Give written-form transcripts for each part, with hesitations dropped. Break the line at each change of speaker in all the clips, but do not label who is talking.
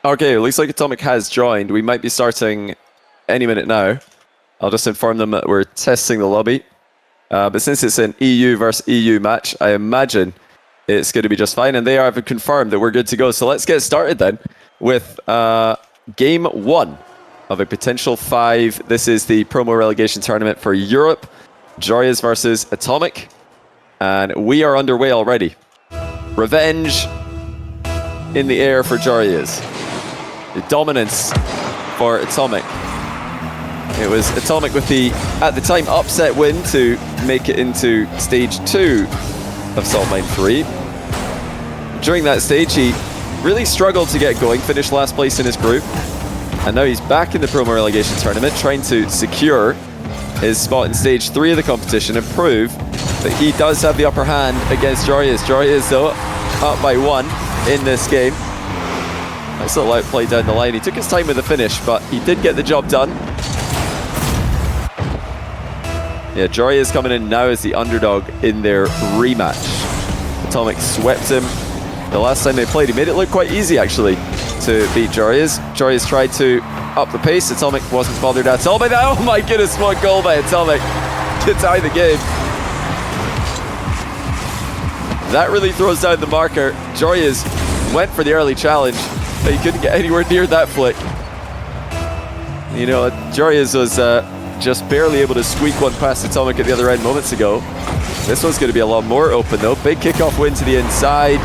Okay, it looks like AtomiK has joined. We might be starting any minute now. I'll just inform them that we're testing the lobby. But since it's an EU versus EU match, I imagine it's going to be just fine. And they have confirmed that we're good to go. So let's get started then with game 1 of a potential 5. This is the promo relegation tournament for Europe. Joreuz versus AtomiK. And we are underway already. Revenge in the air for Joreuz. The dominance for AtomiK. It was AtomiK with the, at the time, upset win to make it into stage 2 of Salt Mine 3. During that stage, he really struggled to get going, finished last place in his group. And now he's back in the promo relegation tournament, trying to secure his spot in stage 3 of the competition and prove that he does have the upper hand against Joreuz. Joreuz, though, up by 1 in this game. Nice little outplay down the line. He took his time with the finish, but he did get the job done. Yeah, Joreuz coming in now as the underdog in their rematch. AtomiK swept him the last time they played. He made it look quite easy, actually, to beat Joreuz. Joreuz tried to up the pace. AtomiK wasn't bothered at all by that. Oh my goodness, what goal by AtomiK to tie the game. That really throws down the marker. Joreuz went for the early challenge, but he couldn't get anywhere near that flick. You know, Joreuz was just barely able to squeak one past AtomiK at the other end moments ago. This one's going to be a lot more open, though. Big kickoff win to the inside.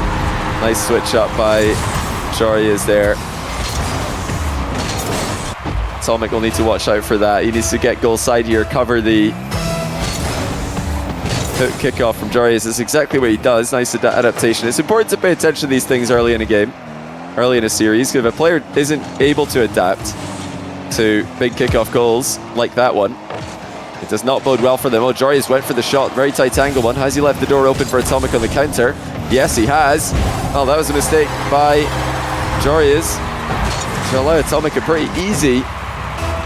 Nice switch up by Joreuz there. AtomiK will need to watch out for that. He needs to get goal side here, cover the kickoff from Joreuz. That's exactly what he does. Nice adaptation. It's important to pay attention to these things early in a game, early in a series. If a player isn't able to adapt to big kickoff goals like that one, it does not bode well for them. Oh, Joreuz went for the shot. Very tight angle one. Has he left the door open for AtomiK on the counter? Yes, he has. Oh, that was a mistake by Joreuz to allow AtomiK a pretty easy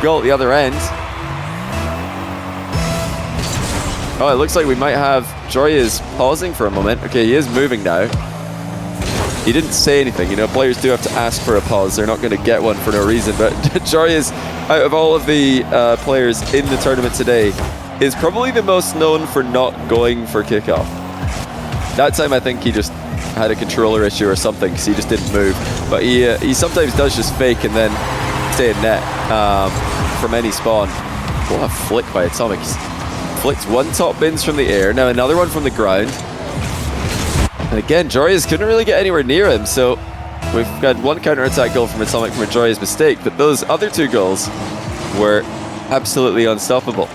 goal at the other end. Oh, it looks like we might have Joreuz pausing for a moment. Okay, he is moving now. He didn't say anything. You know, players do have to ask for a pause. They're not going to get one for no reason. But Joreuz, out of all of the players in the tournament today, is probably the most known for not going for kickoff. That time, I think he just had a controller issue or something because he just didn't move. But he sometimes does just fake and then stay in net from any spawn. What a flick by AtomiK. He's flicked one top bins from the air, now another one from the ground. And again, Joreuz couldn't really get anywhere near him, so we've got one counter-attack goal from AtomiK from a Joreuz mistake, but those other 2 goals were absolutely unstoppable.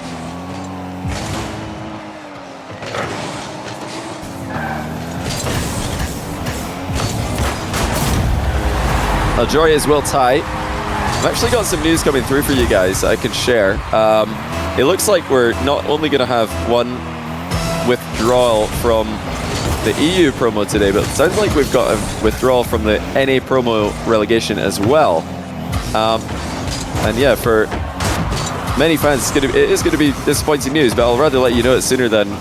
Now Joreuz will tie. I've actually got some news coming through for you guys that I can share. It looks like we're not only going to have one withdrawal from the EU promo today, but it sounds like we've got a withdrawal from the NA promo relegation as well. And yeah, for many fans, it is going to be disappointing news, but I'll rather let you know it sooner than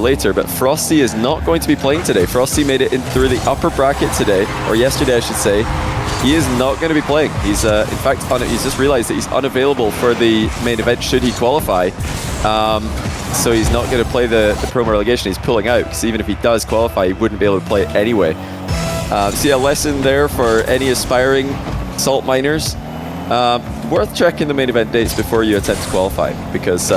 later. But Frosty is not going to be playing today. Frosty made it in through the upper bracket today, or yesterday I should say. He is not going to be playing. He's, in fact, he's just realized that he's unavailable for the main event should he qualify. So he's not going to play the promo relegation. He's pulling out, because even if he does qualify, he wouldn't be able to play it anyway. So yeah, a lesson there for any aspiring salt miners. Worth checking the main event dates before you attempt to qualify, because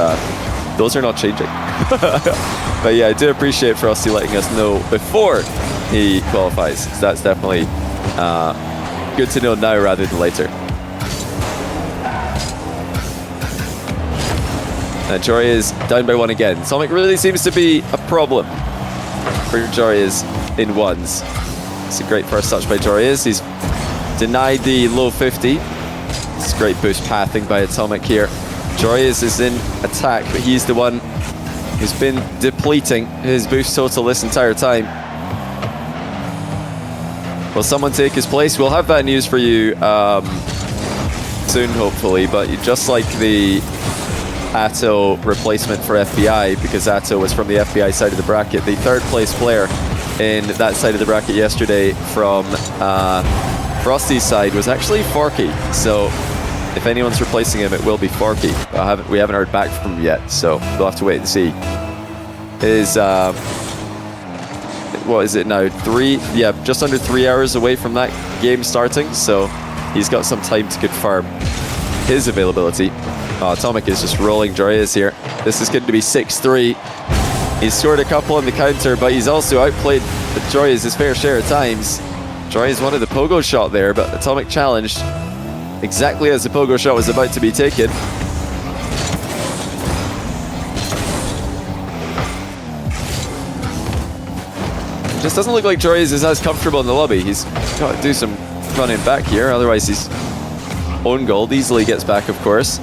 those are not changing. But yeah, I do appreciate Frosty letting us know before he qualifies. So that's definitely good to know now rather than later. Joreuz down by 1 again. AtomiK really seems to be a problem for Joreuz in ones. It's a great first touch by Joreuz. He's denied the low 50. It's great boost pathing by AtomiK here. Joreuz is in attack, but he's the one who's been depleting his boost total this entire time. Will someone take his place? We'll have that news for you soon, hopefully. But just like the Atto replacement for FBI, because Atto was from the FBI side of the bracket, the 3rd place player in that side of the bracket yesterday from Frosty's side was actually Forky. So if anyone's replacing him, it will be Forky. We haven't heard back from him yet, so we'll have to wait and see. Is what is it now? Just under 3 hours away from that game starting, so he's got some time to confirm his availability. AtomiK is just rolling Joreuz here. This is going to be 6-3. He's scored a couple on the counter, but he's also outplayed Joreuz his fair share of times. Joreuz wanted the pogo shot there, but AtomiK challenged exactly as the pogo shot was about to be taken. It just doesn't look like Joreuz is as comfortable in the lobby. He's got to do some running back here, otherwise he's own goal. Easily gets back, of course.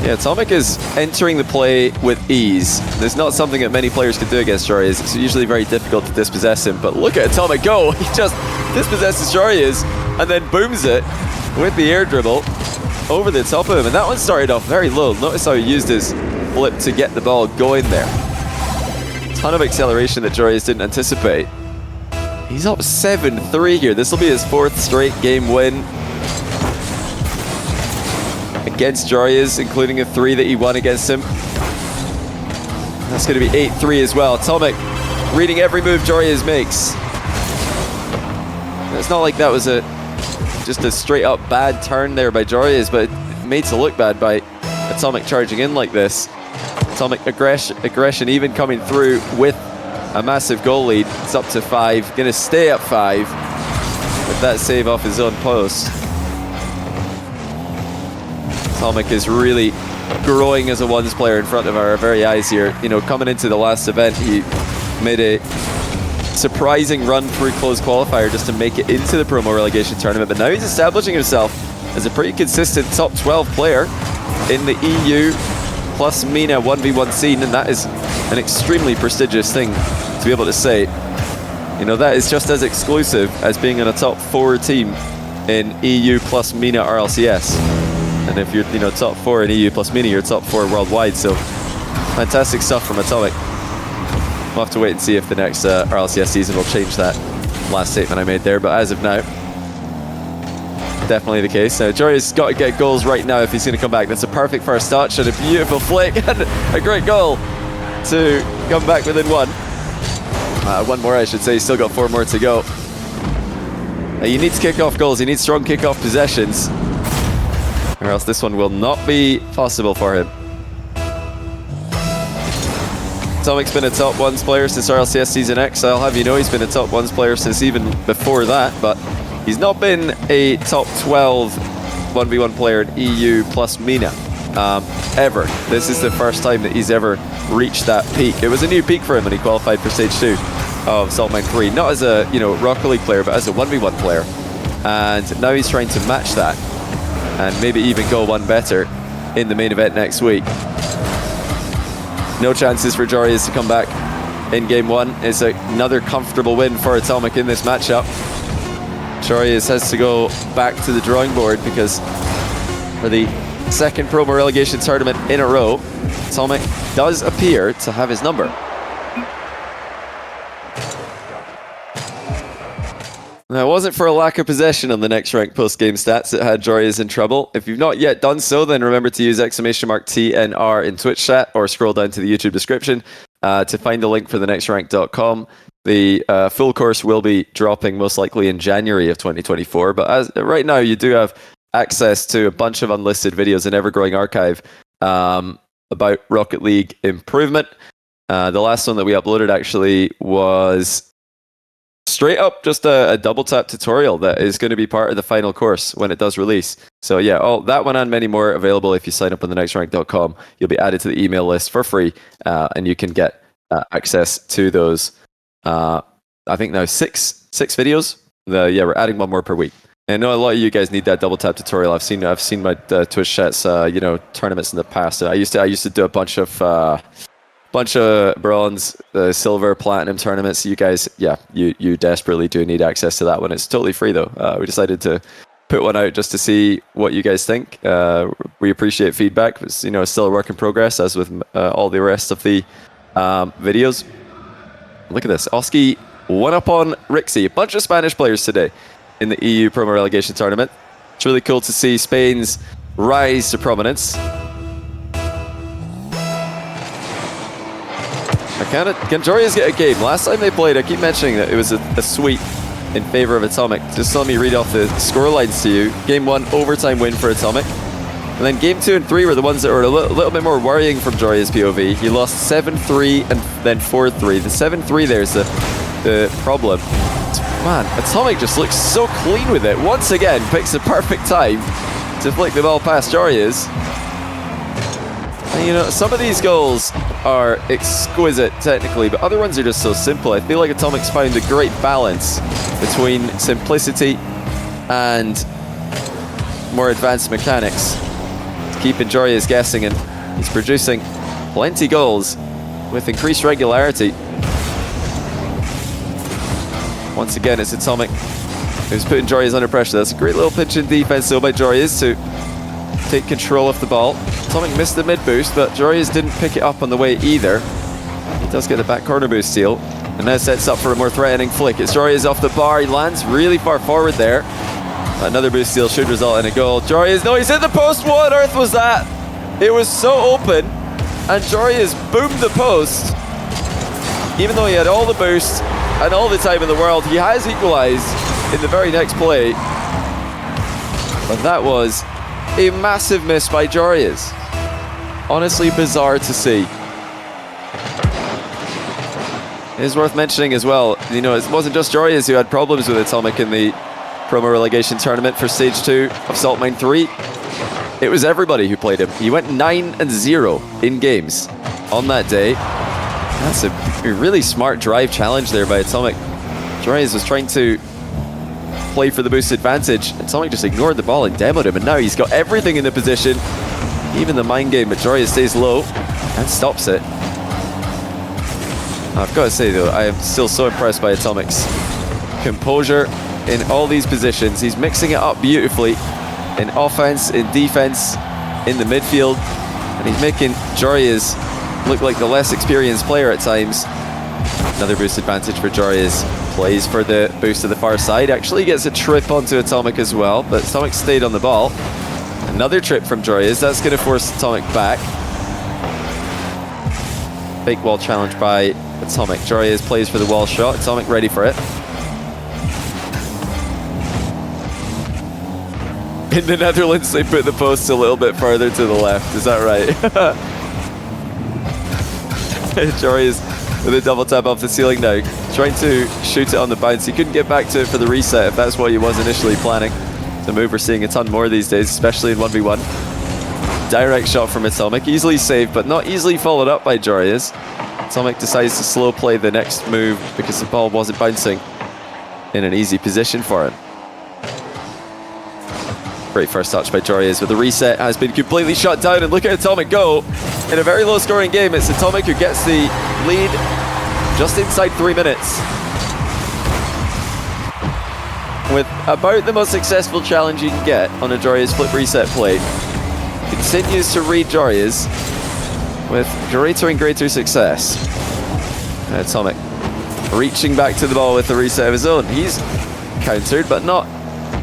Yeah, AtomiK is entering the play with ease. There's not something that many players can do against Joreuz. It's usually very difficult to dispossess him, but look at AtomiK go! He just dispossesses Joreuz and then booms it with the air dribble over the top of him. And that one started off very low. Notice how he used his flip to get the ball going there. Ton of acceleration that Joreuz didn't anticipate. He's up 7-3 here. This will be his 4th straight game win against Joreuz, including a 3 that he won against him. That's going to be 8-3 as well. AtomiK reading every move Joreuz makes. It's not like that was just a straight up bad turn there by Joreuz, but it made to look bad by AtomiK charging in like this. AtomiK aggression even coming through with a massive goal lead. It's up to 5. Going to stay up 5 with that save off his own post. AtomiK is really growing as a ones player in front of our very eyes here. You know, coming into the last event, he made a surprising run through closed qualifier just to make it into the promo relegation tournament, but now he's establishing himself as a pretty consistent top 12 player in the EU plus MENA 1v1 scene, and that is an extremely prestigious thing to be able to say. You know, that is just as exclusive as being on a top 4 team in EU plus MENA RLCS. And if you're, top 4 in EU plus MENA, you're top 4 worldwide. So fantastic stuff from AtomiK. We'll have to wait and see if the next RLCS season will change that last statement I made there. But as of now, definitely the case. Now, Joreuz got to get goals right now if he's going to come back. That's a perfect first touch and a beautiful flick and a great goal to come back within 1. 1 more, I should say. He's still got 4 more to go. You need to kick off goals. You need strong kick-off possessions, or else this one will not be possible for him. AtomiK's been a top 1s player since RLCS Season X. I'll have you know he's been a top 1s player since even before that, but he's not been a top 12 1v1 player in EU plus MENA ever. This is the first time that he's ever reached that peak. It was a new peak for him when he qualified for Stage 2 of Saltmine 3, not as a Rocket League player, but as a 1v1 player. And now he's trying to match that and maybe even go one better in the main event next week. No chances for Joreuz to come back in Game 1. It's another comfortable win for AtomiK in this matchup. Joreuz has to go back to the drawing board because for the 2nd promo relegation tournament in a row, AtomiK does appear to have his number. Now, it wasn't for a lack of possession on the next rank post-game stats that had Joreuz in trouble. If you've not yet done so, then remember to use !TNR in Twitch chat or scroll down to the YouTube description to find the link for the nextrank.com. The full course will be dropping most likely in January of 2024, but right now you do have access to a bunch of unlisted videos, an ever-growing archive about Rocket League improvement. The last one that we uploaded actually was straight up just a double tap tutorial that is going to be part of the final course when it does release. So yeah, all that one and many more available if you sign up on the nextrank.com. You'll be added to the email list for free, and you can get access to those. I think now six videos. We're adding 1 more per week. And I know a lot of you guys need that double tap tutorial. I've seen my Twitch chats, tournaments in the past. I used to do a bunch of bronze, silver, platinum tournaments. You guys, you desperately do need access to that one. It's totally free though. We decided to put one out just to see what you guys think. We appreciate feedback. It's still a work in progress, as with all the rest of the videos. Look at this. Oski 1-up on Rixie. A bunch of Spanish players today in the EU promo relegation tournament. It's really cool to see Spain's rise to prominence. Can Joreuz get a game? Last time they played, I keep mentioning that it was a sweep in favor of AtomiK. Just let me read off the scorelines to you. Game 1, overtime win for AtomiK. And then game 2 and 3 were the ones that were a little bit more worrying from Joreuz POV. He lost 7-3 and then 4-3. The 7-3 there is the problem. Man, AtomiK just looks so clean with it. Once again, picks the perfect time to flick the ball past Joreuz. And you know, some of these goals are exquisite technically, but other ones are just so simple. I feel like AtomiK's found a great balance between simplicity and more advanced mechanics. Keeping Joreuz guessing, and he's producing plenty goals with increased regularity. Once again, it's AtomiK who's putting Joreuz under pressure. That's a great little pinch in defense though by Joreuz to take control of the ball. AtomiK missed the mid boost, but Joreuz didn't pick it up on the way either. He does get the back corner boost steal, and now sets up for a more threatening flick. It's Joreuz off the bar. He lands really far forward there. Another boost steal should result in a goal. Joreuz, no, he's hit the post. What on earth was that? It was so open, and Joreuz boomed the post. Even though he had all the boost and all the time in the world, he has equalized in the very next play. But that was a massive miss by Joreuz. Honestly bizarre to see. It is worth mentioning as well, you know, it wasn't just Joreuz who had problems with AtomiK in the promo relegation tournament for stage 2 of Salt Mine 3. It was everybody who played him. He went 9-0 in games on that day. That's a really smart drive challenge there by AtomiK. Joreuz was trying to play for the boost advantage. AtomiK just ignored the ball and demoed him, and now he's got everything in the position, even the mind game, but Joreuz stays low and stops it. I've got to say though, I am still so impressed by AtomiK's composure in all these positions. He's mixing it up beautifully in offense, in defense, in the midfield, and he's making Joreuz look like the less experienced player at times. Another boost advantage for Joreuz. Plays for the boost to the far side. Actually gets a trip onto AtomiK as well, but AtomiK stayed on the ball. Another trip from Joreuz. That's going to force AtomiK back. Fake wall challenge by AtomiK. Joreuz plays for the wall shot. AtomiK ready for it. In the Netherlands, they put the post a little bit further to the left. Is that right? Joreuz with a double tap off the ceiling now. Trying to shoot it on the bounce. He couldn't get back to it for the reset if that's what he was initially planning. It's a move we're seeing a ton more these days, especially in 1v1. Direct shot from AtomiK. Easily saved, but not easily followed up by Joreuz. AtomiK decides to slow play the next move because the ball wasn't bouncing in an easy position for him. Great first touch by Joreuz, but the reset has been completely shut down, and look at AtomiK go. In a very low scoring game, it's AtomiK who gets the lead just inside 3 minutes. With about the most successful challenge you can get on a Joreuz flip reset play. Continues to read Joreuz with greater and greater success. And AtomiK reaching back to the ball with the reset of his own. He's countered, but not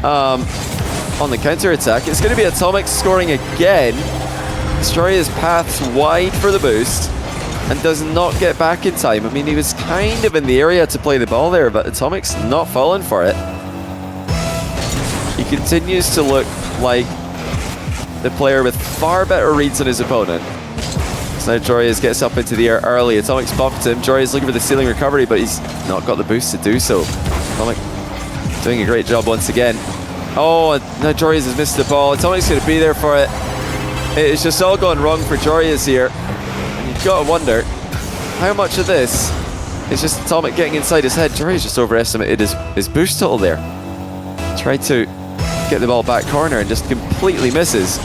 on the counter attack. It's going to be AtomiK scoring again. Joreuz paths wide for the boost and does not get back in time. I mean, he was kind of in the area to play the ball there, but AtomiK's not falling for it. He continues to look like the player with far better reads than his opponent. So now Joreuz gets up into the air early. AtomiK's bumped him. Joreuz looking for the ceiling recovery, but he's not got the boost to do so. AtomiK doing a great job once again. Oh, and now Joreuz has missed the ball. AtomiK's going to be there for it. It's just all gone wrong for Joreuz here. And you've got to wonder how much of this is just AtomiK getting inside his head. Joreuz just overestimated his boost total there. Tried to get the ball back corner and just completely misses.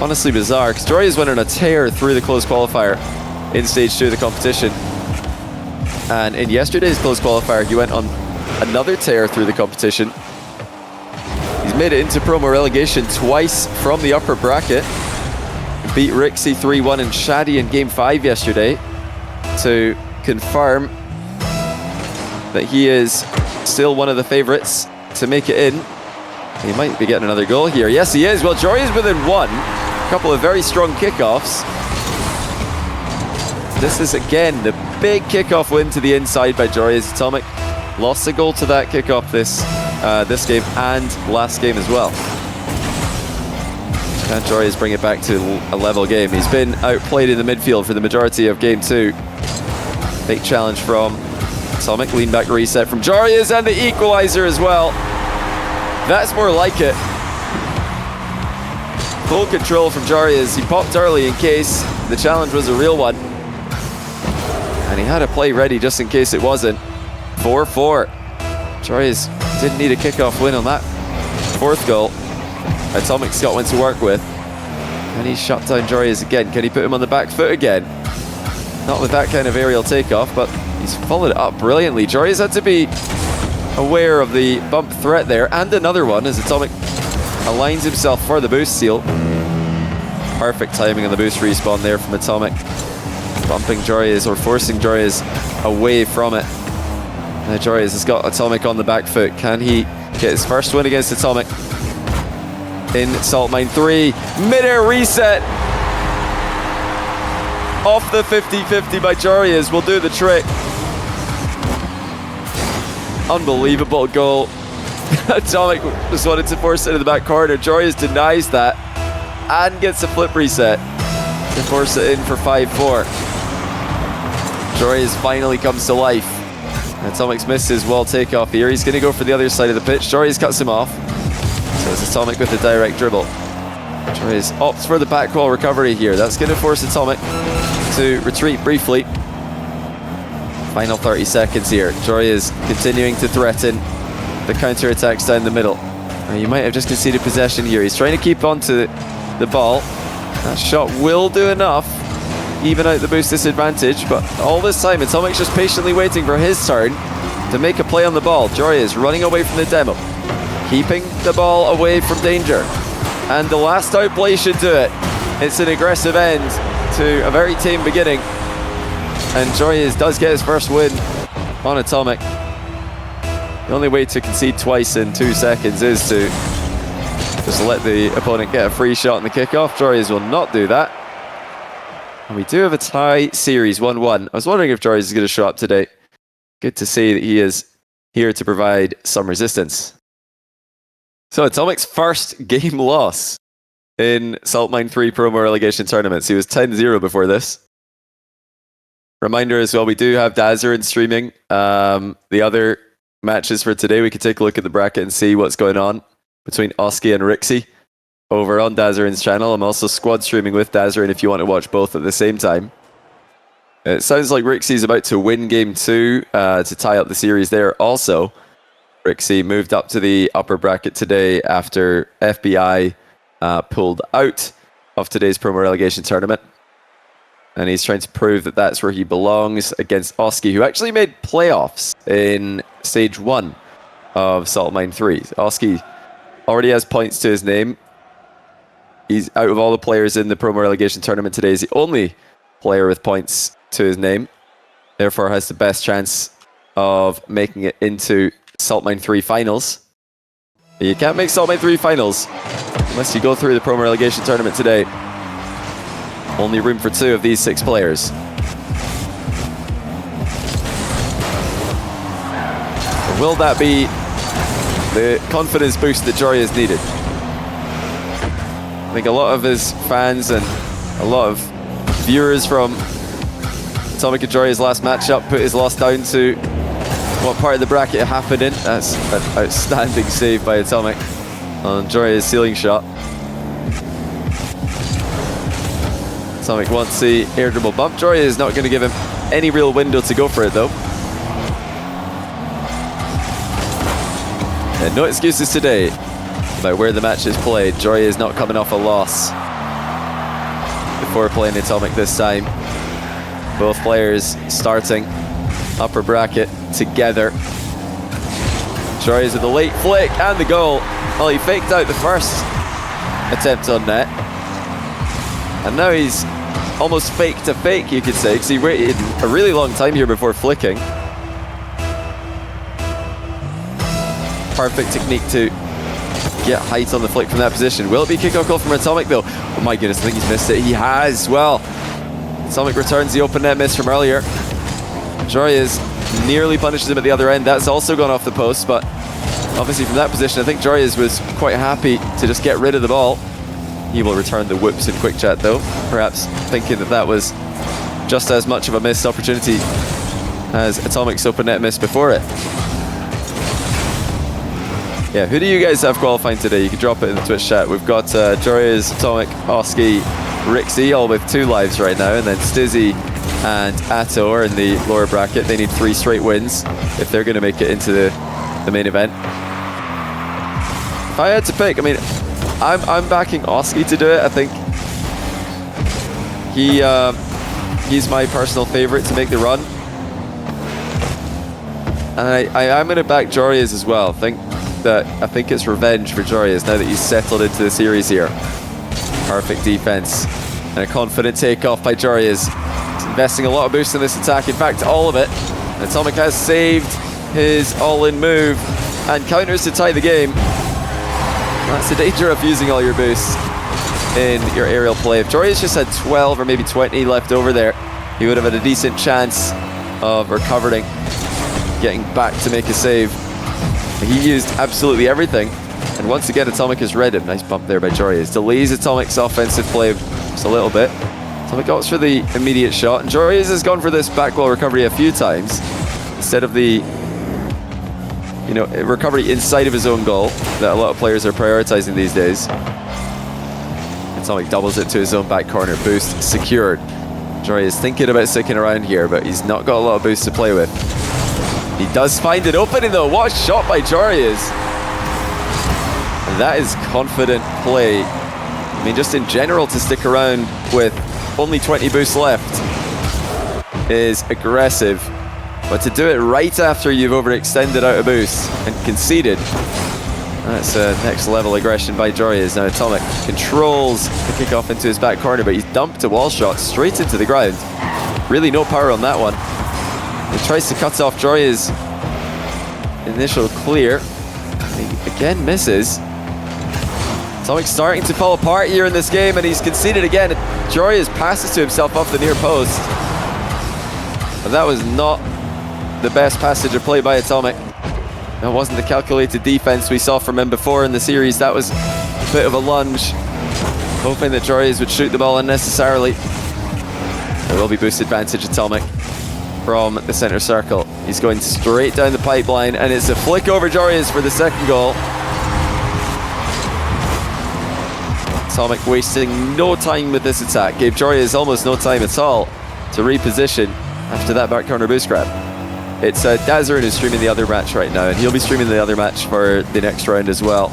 Honestly bizarre, because Joreuz went on a tear through the closed qualifier in stage 2 of the competition. And in yesterday's closed qualifier, he went on another tear through the competition. He's made it into promo relegation twice from the upper bracket. Beat Rixie 3-1 and Shadi in game 5 yesterday to confirm that he is still one of the favorites to make it in. He might be getting another goal here. Yes, he is. Well, Joreuz within one. A couple of very strong kickoffs. This is, again, the big kickoff win to the inside by Joreuz. AtomiK lost a goal to that kickoff this game and last game as well. Can Joreuz bring it back to a level game? He's been outplayed in the midfield for the majority of game 2. Big challenge from AtomiK. Lean back reset from Joreuz and the equalizer as well. That's more like it. Full control from Joreuz. He popped early in case the challenge was a real one. And he had a play ready just in case it wasn't. 4-4. Joreuz didn't need a kickoff win on that 4th goal. AtomiK's got one to work with. Can he shut down Joreuz again? Can he put him on the back foot again? Not with that kind of aerial takeoff, but he's followed it up brilliantly. Joreuz had to be aware of the bump threat there, and another one as AtomiK aligns himself for the boost seal. Perfect timing on the boost respawn there from AtomiK. Bumping Joreuz, or forcing Joreuz away from it. Now Joreuz has got AtomiK on the back foot. Can he get his first win against AtomiK in Salt Mine 3? Mid-air reset off the 50-50 by Joreuz will do the trick. Unbelievable goal. AtomiK just wanted to force it in the back corner. Joreuz denies that and gets a flip reset to force it in for 5-4. Joreuz finally comes to life. AtomiK's missed his wall takeoff here. He's going to go for the other side of the pitch. Joreuz cuts him off. So it's AtomiK with the direct dribble. Joreuz opts for the back wall recovery here. That's going to force AtomiK to retreat briefly. Final 30 seconds here. Joreuz continuing to threaten the counter-attacks down the middle. Now, you might have just conceded possession here. He's trying to keep on to the ball. That shot will do enough. Even out the boost disadvantage, but all this time AtomiK's just patiently waiting for his turn to make a play on the ball. Joreuz running away from the demo, keeping the ball away from danger, and the last outplay should do it. It's an aggressive end to a very tame beginning, and Joreuz does get his first win on AtomiK. The only way to concede twice in 2 seconds is to just let the opponent get a free shot in the kickoff. Joreuz will not do that. And we do have a tie series, 1-1. I was wondering if Joreuz is going to show up today. Good to see that he is here to provide some resistance. So AtomiK's first game loss in Salt Mine 3 promo relegation tournaments. He was 10-0 before this. Reminder as well, we do have Dazarin streaming the other matches for today. We can take a look at the bracket and see what's going on between Oski and Rixie over on Dazarin's channel. I'm also squad streaming with Dazarin if you want to watch both at the same time. It sounds like Rixie's about to win game 2 to tie up the series there. Also, Rixie moved up to the upper bracket today after FBI pulled out of today's promo relegation tournament. And he's trying to prove that that's where he belongs against Oski, who actually made playoffs in stage 1 of Salt Mine 3. Oski already has points to his name. He's out of all the players in the promo relegation tournament today. He's the only player with points to his name. Therefore has the best chance of making it into Salt Mine 3 finals. You can't make Salt Mine 3 finals unless you go through the promo relegation tournament today. Only room for 2 of these 6 players. Will that be the confidence boost that Joreuz needed? I think a lot of his fans and a lot of viewers from AtomiK and Joreuz last matchup put his loss down to what part of the bracket it happened in. That's an outstanding save by AtomiK on Joreuz's ceiling shot. AtomiK wants the air dribble bump. Joreuz is not going to give him any real window to go for it though. And no excuses today about where the match is played. Joreuz not coming off a loss before playing AtomiK this time. Both players starting upper bracket together. Joreuz with the late flick and the goal. Well, he faked out the first attempt on net. And now he's almost fake to fake, you could say, because he waited a really long time here before flicking. perfect technique to get height on the flick from that position. Will it be kickoff goal from AtomiK though? Oh my goodness, I think he's missed it. He has. Well, AtomiK returns the open net miss from earlier. Joreuz nearly punishes him at the other end. That's also gone off the post, but obviously from that position, I think Joreuz was quite happy to just get rid of the ball. He will return the whoops in quick chat though, perhaps thinking that that was just as much of a missed opportunity as AtomiK's open net miss before it. Yeah, who do you guys have qualifying today? You can drop it in the Twitch chat. We've got Joreuz, AtomiK, Oski, Rixie, all with 2 lives right now, and then Stizzy and Atto are in the lower bracket. They need 3 straight wins if they're going to make it into the main event. If I had to pick, I mean, I'm backing Oski to do it. I think he's my personal favorite to make the run, and I'm going to back Joreuz as well. I think it's revenge for Joreuz now that he's settled into the series here. Perfect defense and a confident takeoff by Joreuz. He's investing a lot of boost in this attack, in fact all of it. And AtomiK has saved his all-in move and counters to tie the game. That's the danger of using all your boosts in your aerial play. If Joreuz just had 12 or maybe 20 left over there, he would have had a decent chance of recovering, getting back to make a save. He used absolutely everything, and once again AtomiK has read him. Nice bump there by Joreuz. Delays AtomiK's offensive play just a little bit. AtomiK goes for the immediate shot, and Joreuz has gone for this back wall recovery a few times instead of the recovery inside of his own goal that a lot of players are prioritizing these days. AtomiK doubles it to his own back corner. Boost secured. Joreuz thinking about sticking around here, but he's not got a lot of boost to play with. He does find an opening though. What a shot by Joreuz. That is confident play. I mean, just in general, to stick around with only 20 boosts left is aggressive. But to do it right after you've overextended out of boost and conceded, that's a next level aggression by Joreuz. Now AtomiK controls the kickoff into his back corner, but he's dumped a wall shot straight into the ground. Really no power on that one. He tries to cut off Joreuz. Initial clear. He again misses. AtomiK starting to fall apart here in this game, and he's conceded again. Joreuz passes to himself off the near post. But that was not the best passage of play by AtomiK. That wasn't the calculated defense we saw from him before in the series. That was a bit of a lunge, hoping that Joreuz would shoot the ball unnecessarily. There will be boost advantage AtomiK from the center circle. He's going straight down the pipeline, and it's a flick over Joreuz for the second goal. AtomiK wasting no time with this attack. Gave Joreuz almost no time at all to reposition after that back corner boost grab. It's Dazarin who's streaming the other match right now, and he'll be streaming the other match for the next round as well.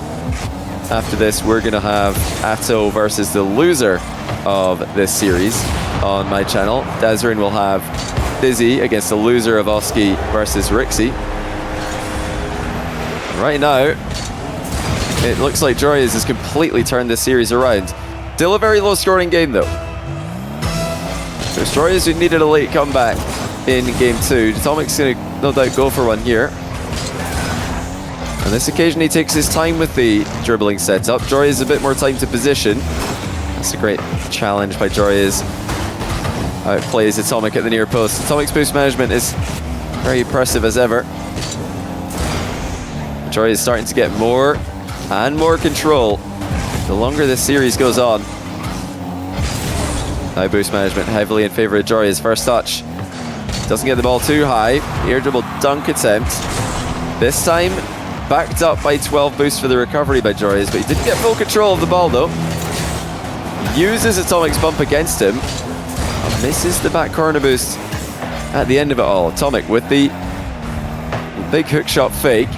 After this, we're going to have Atto versus the loser of this series on my channel. Dazarin will have Dizzy against the loser of Oski versus Rixie. Right now, it looks like Joreuz has completely turned this series around. Still a very low-scoring game, though. There's Joreuz who needed a late comeback in game 2. AtomiK's going to no doubt go for one here. On this occasion, he takes his time with the dribbling setup. Joreuz a bit more time to position. That's a great challenge by Joreuz. Outplays AtomiK at the near post. AtomiK's boost management is very impressive as ever. Joreuz is starting to get more and more control the longer this series goes on. Now boost management heavily in favor of Joreuz. First touch. Doesn't get the ball too high. Air dribble dunk attempt. This time backed up by 12 boosts for the recovery by Joreuz, but he didn't get full control of the ball though. Uses AtomiK's bump against him. Misses the back corner boost at the end of it all. AtomiK with the big hook shot fake.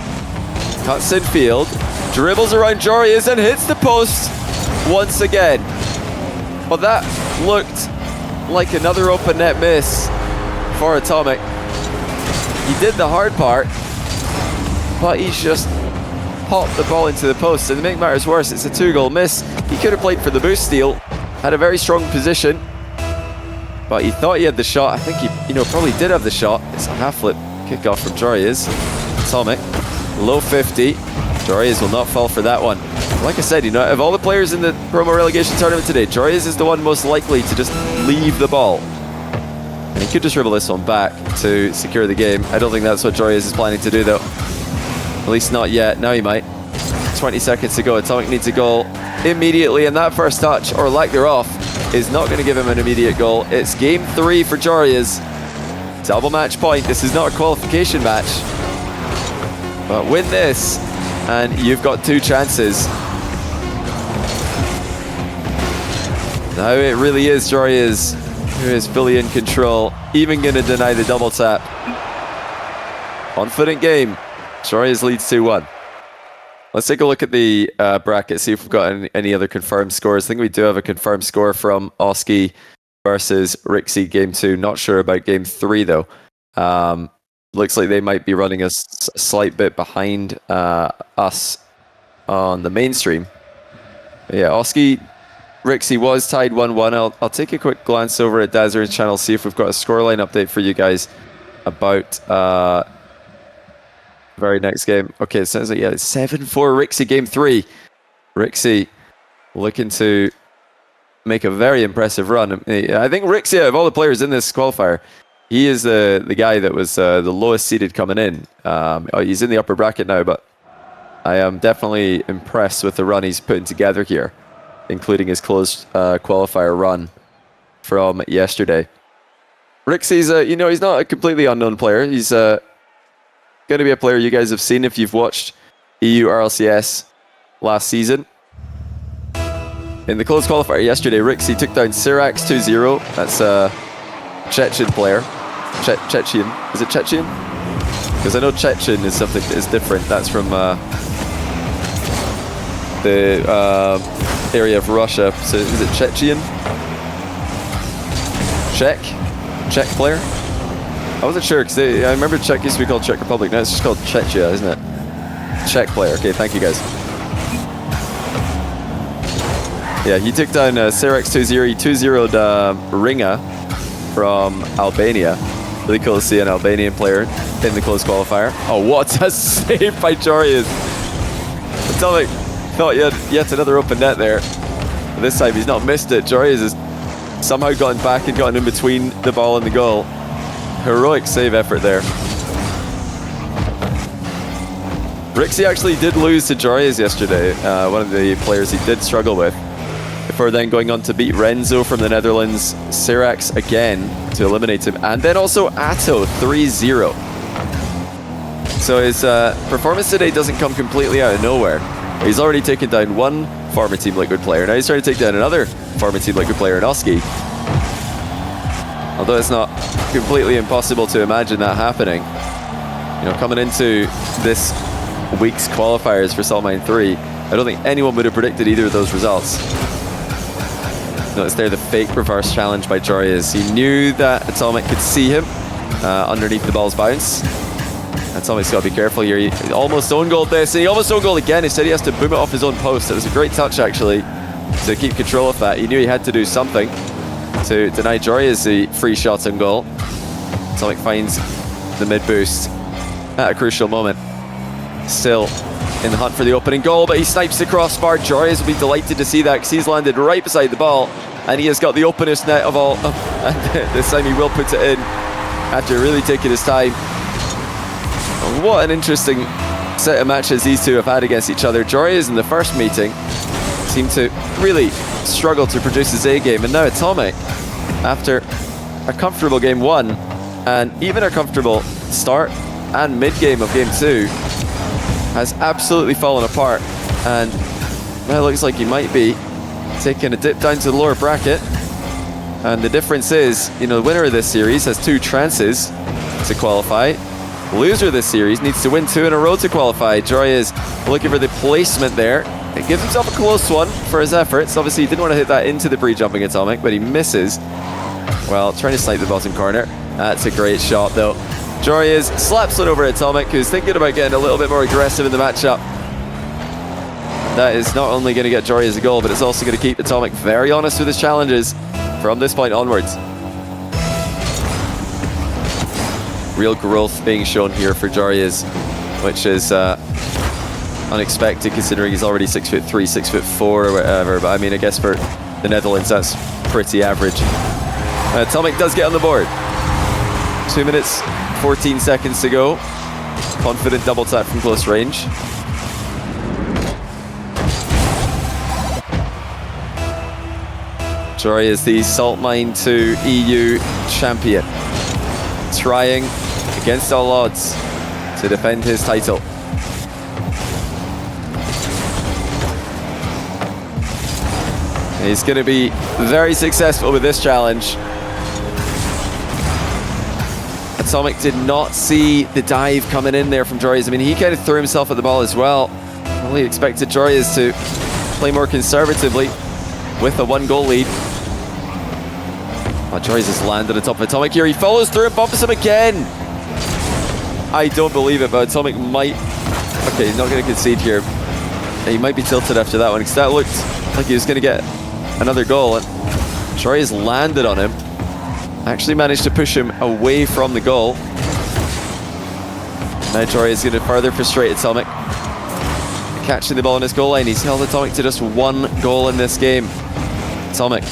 Cuts in field. Dribbles around Joreuz and hits the post once again. But that looked like another open net miss for AtomiK. He did the hard part, but he's just popped the ball into the post. And to make matters worse, it's a 2-goal miss. He could have played for the boost steal. Had a very strong position, but he thought he had the shot. I think he probably did have the shot. It's a half flip kickoff from Joreuz. AtomiK low 50. Joreuz will not fall for that one. Like I said, you know, of all the players in the promo relegation tournament today, Joreuz is the one most likely to just leave the ball. And he could just dribble this one back to secure the game. I don't think that's what Joreuz is planning to do, though. At least not yet. Now he might. 20 seconds to go. AtomiK needs a goal immediately, and that first touch, or lack thereof, is not going to give him an immediate goal. It's game 3 for Joreuz. Double match point. This is not a qualification match. But win this, and you've got 2 chances. Now it really is Joreuz who is fully in control, even going to deny the double tap. Confident game. Joreuz leads 2-1. Let's take a look at the bracket, see if we've got any other confirmed scores. I think we do have a confirmed score from Oski versus Rixie game 2. Not sure about game 3 though. Looks like they might be running a slight bit behind us on the mainstream. Yeah, Oski Rixie was tied 1-1. I'll take a quick glance over at Dazer's channel, see if we've got a scoreline update for you guys about very next game. Okay, it sounds like, yeah, it's 7-4 Rixie game 3. Rixie looking to make a very impressive run. I think Rixie, out of all the players in this qualifier, he is the guy that was the lowest seeded coming in. He's in the upper bracket now, but I am definitely impressed with the run he's putting together here, including his closed qualifier run from yesterday. Rixie's, you know, he's not a completely unknown player. He's going to be a player you guys have seen if you've watched EU RLCS last season. In the closed qualifier yesterday, Rixie took down Syrax 2-0. That's a Chechen player. Chechen. Is it Chechen? Because I know Chechen is something that is different. That's from the area of Russia. So is it Chechen? Czech player? I wasn't sure because I remember Czech used to be called Czech Republic. Now it's just called Czechia, isn't it? Czech player. Okay, thank you guys. Yeah, he took down Syrax 2-0. He 2-0'd Ringa from Albania. Really cool to see an Albanian player in the closed qualifier. Oh, what a save by Joreuz. AtomiK thought he had yet another open net there. But this time he's not missed it. Joreuz has somehow gotten back and gotten in between the ball and the goal. Heroic save effort there. Rixie actually did lose to Joreuz yesterday, one of the players he did struggle with, before then going on to beat Renzo from the Netherlands, Syrax again to eliminate him, and then also Atto 3-0. So his performance today doesn't come completely out of nowhere. He's already taken down one former Team Liquid player. Now he's trying to take down another former Team Liquid player in Oski. Although it's not completely impossible to imagine that happening. You know, coming into this week's qualifiers for Saltmine 3, I don't think anyone would have predicted either of those results. Notice there the fake reverse challenge by Joreuz. He knew that AtomiK could see him underneath the ball's bounce. AtomiK's got to be careful here. He almost own goaled this, and he almost own goaled again. He said he has to boom it off his own post. It was a great touch, actually, to keep control of that. He knew he had to do something to deny Joreuz the free shot on goal. AtomiK finds the mid boost at a crucial moment. Still in the hunt for the opening goal, but he snipes the crossbar. Joreuz will be delighted to see that because he's landed right beside the ball, and he has got the openest net of all. And this time he will put it in after really taking his time. And what an interesting set of matches these two have had against each other. Joreuz in the first meeting seemed to really struggle to produce his A game, and now AtomiK, after a comfortable game 1 and even a comfortable start and mid game of game 2, has absolutely fallen apart, and now it looks like he might be taking a dip down to the lower bracket. And the difference is, you know, the winner of this series has 2 chances to qualify. The loser of this series needs to win 2 in a row to qualify. Joreuz looking for the placement there. He gives himself a close one for his efforts. Obviously, he didn't want to hit that into the pre-jumping AtomiK, but he misses. Well, trying to snipe the bottom corner. That's a great shot, though. Joreuz slaps it over at AtomiK, who's thinking about getting a little bit more aggressive in the matchup. That is not only going to get Joreuz a goal, but it's also going to keep AtomiK very honest with his challenges from this point onwards. Real growth being shown here for Joreuz. which is unexpected considering he's already 6'3", 6'4" or whatever. But I mean, I guess for the Netherlands, that's pretty average. AtomiK does get on the board. 2 minutes, 14 seconds to go. Confident double tap from close range. Joreuz, the Salt Mine 2 EU champion, trying against all odds to defend his title. He's going to be very successful with this challenge. AtomiK did not see the dive coming in there from Joreuz. I mean, he kind of threw himself at the ball as well. Well, he expected Joreuz to play more conservatively with a 1-goal lead. Oh, Joreuz has landed on top of AtomiK here. He follows through and bumps him again. I don't believe it, but AtomiK might... Okay, he's not going to concede here. He might be tilted after that one, because that looked like he was going to get another goal, and Joreuz landed on him. Actually managed to push him away from the goal. Now Joreuz is going to further frustrate AtomiK. Catching the ball on his goal line. He's held AtomiK to just 1 goal in this game. AtomiK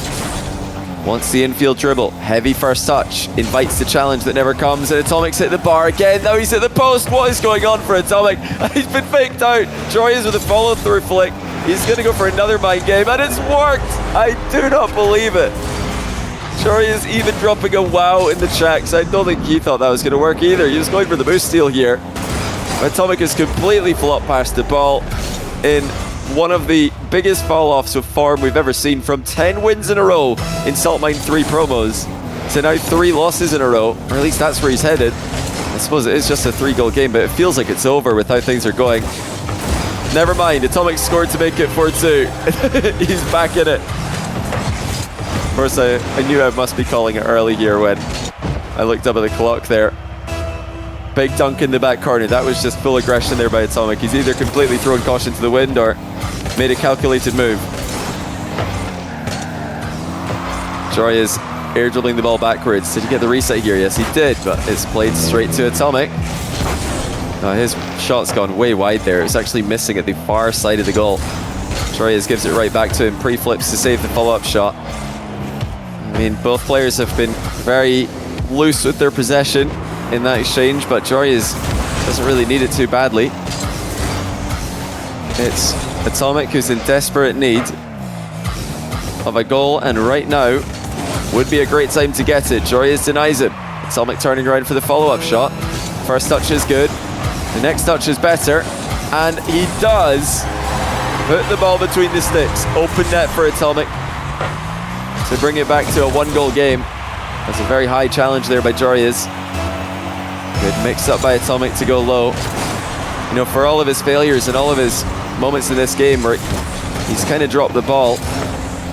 wants the infield dribble. Heavy first touch. Invites the challenge that never comes, and AtomiK's hit the bar again. Now he's at the post. What is going on for AtomiK? He's been faked out. Joreuz with a follow-through flick. He's going to go for another mind game, and it's worked! I do not believe it. Joreuz even dropping a wow in the chat, because I don't think he thought that was going to work either. He was going for the boost steal here. AtomiK has completely flopped past the ball in one of the biggest fall-offs of form we've ever seen, from 10 wins in a row in Salt Mine 3 promos to now 3 losses in a row, or at least that's where he's headed. I suppose it is just a 3-goal game, but it feels like it's over with how things are going. Never mind, AtomiK scored to make it 4-2. He's back in it. Of course, I knew I must be calling it early here when I looked up at the clock there. Big dunk in the back corner. That was just full aggression there by AtomiK. He's either completely thrown caution to the wind or made a calculated move. Joreuz air dribbling the ball backwards. Did he get the reset here? Yes, he did, but it's played straight to AtomiK. His shot's gone way wide there. It's actually missing at the far side of the goal. Joreuz gives it right back to him. Pre-flips to save the follow-up shot. I mean, both players have been very loose with their possession in that exchange, but Joreuz doesn't really need it too badly. It's AtomiK who's in desperate need of a goal, and right now would be a great time to get it. Joreuz denies him. AtomiK turning around for the follow-up shot. First touch is good. The next touch is better, and he does put the ball between the sticks. Open net for AtomiK to bring it back to a 1-goal game. That's a very high challenge there by Joreuz. Good mix up by AtomiK to go low. You know, for all of his failures and all of his moments in this game where he's kind of dropped the ball,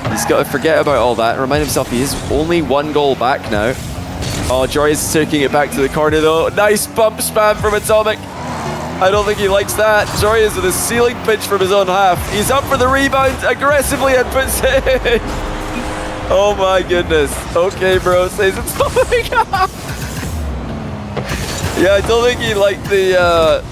he's got to forget about all that and remind himself he is only 1 goal back now. Oh, Joreuz is taking it back to the corner though. Nice bump spam from AtomiK. I don't think he likes that. Joreuz with a ceiling pitch from his own half. He's up for the rebound aggressively and puts it in. Oh my goodness. Okay, bro, says AtomiK. Yeah, I don't think he liked the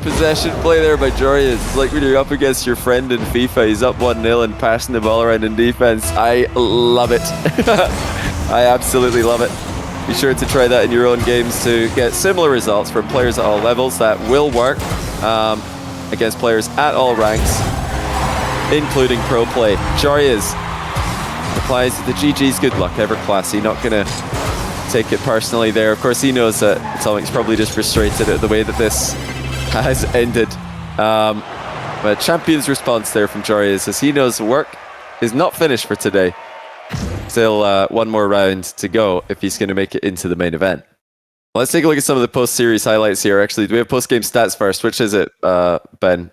possession play there by Joreuz. It's like when you're up against your friend in FIFA, he's up 1-0 and passing the ball around in defense. I love it. I absolutely love it. Be sure to try that in your own games to get similar results from players at all levels. That will work against players at all ranks, including pro play. Joreuz applies the GG's good luck, ever classy, not gonna take it personally there. Of course, he knows that AtomiK's probably just frustrated at the way that this has ended. But champion's response there from Joreuz, as he knows the work is not finished for today. Still 1 more round to go if he's going to make it into the main event. Let's take a look at some of the post-series highlights here. Actually, do we have post-game stats first? Which is it, Ben?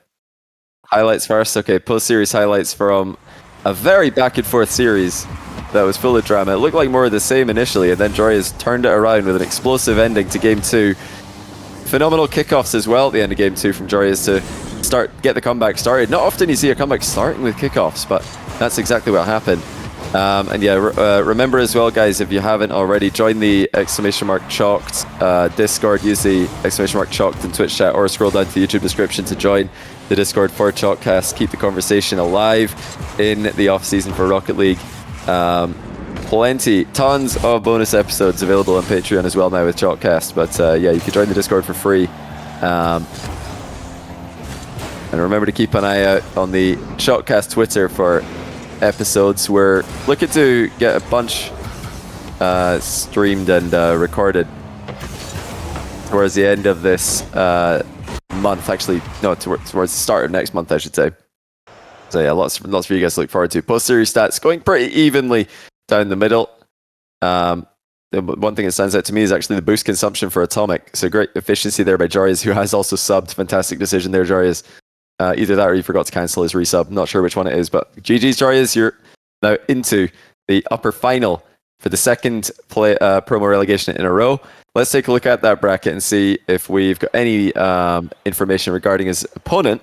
Highlights first? Okay, post-series highlights from a very back-and-forth series that was full of drama. It looked like more of the same initially, and then Joreuz turned it around with an explosive ending to Game 2. Phenomenal kickoffs as well at the end of Game 2 from Joreuz to get the comeback started. Not often you see a comeback starting with kickoffs, but that's exactly what happened. And yeah, remember as well, guys, if you haven't already, join the !chalked Discord. Use the !chalked in Twitch chat, or scroll down to the YouTube description to join the Discord for Chalkcast. Keep the conversation alive in the off season for Rocket League. Tons of bonus episodes available on Patreon as well now with Chalkcast. But yeah, you can join the Discord for free. And remember to keep an eye out on the Chalkcast Twitter for episodes. We're looking to get a bunch streamed and recorded towards the end of this month. Actually, no, towards the start of next month, I should say. So yeah, lots for you guys to look forward to. Post-series stats going pretty evenly down the middle. The one thing that stands out to me is actually the boost consumption for AtomiK. So great efficiency there by Joreuz, who has also subbed. Fantastic decision there, Joreuz. Either that or he forgot to cancel his resub. Not sure which one it is, but GG's, Joreuz. You're now into the upper final for the second promo relegation in a row. Let's take a look at that bracket and see if we've got any information regarding his opponent.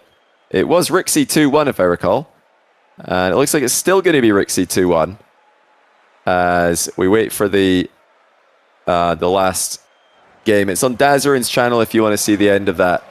It was Rixie 2-1, if I recall. And it looks like it's still going to be Rixie 2-1 as we wait for the last game. It's on Dazarin's channel if you want to see the end of that